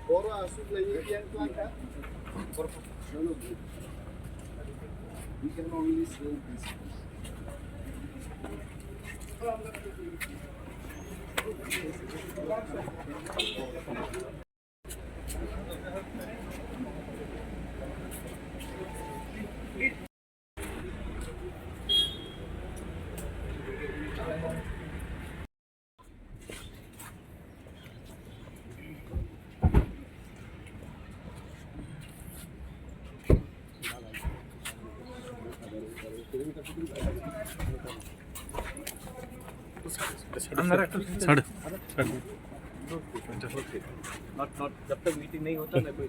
Bora asupra yan ka. We can only sell this. Not जब तक meeting नहीं होता ना कोई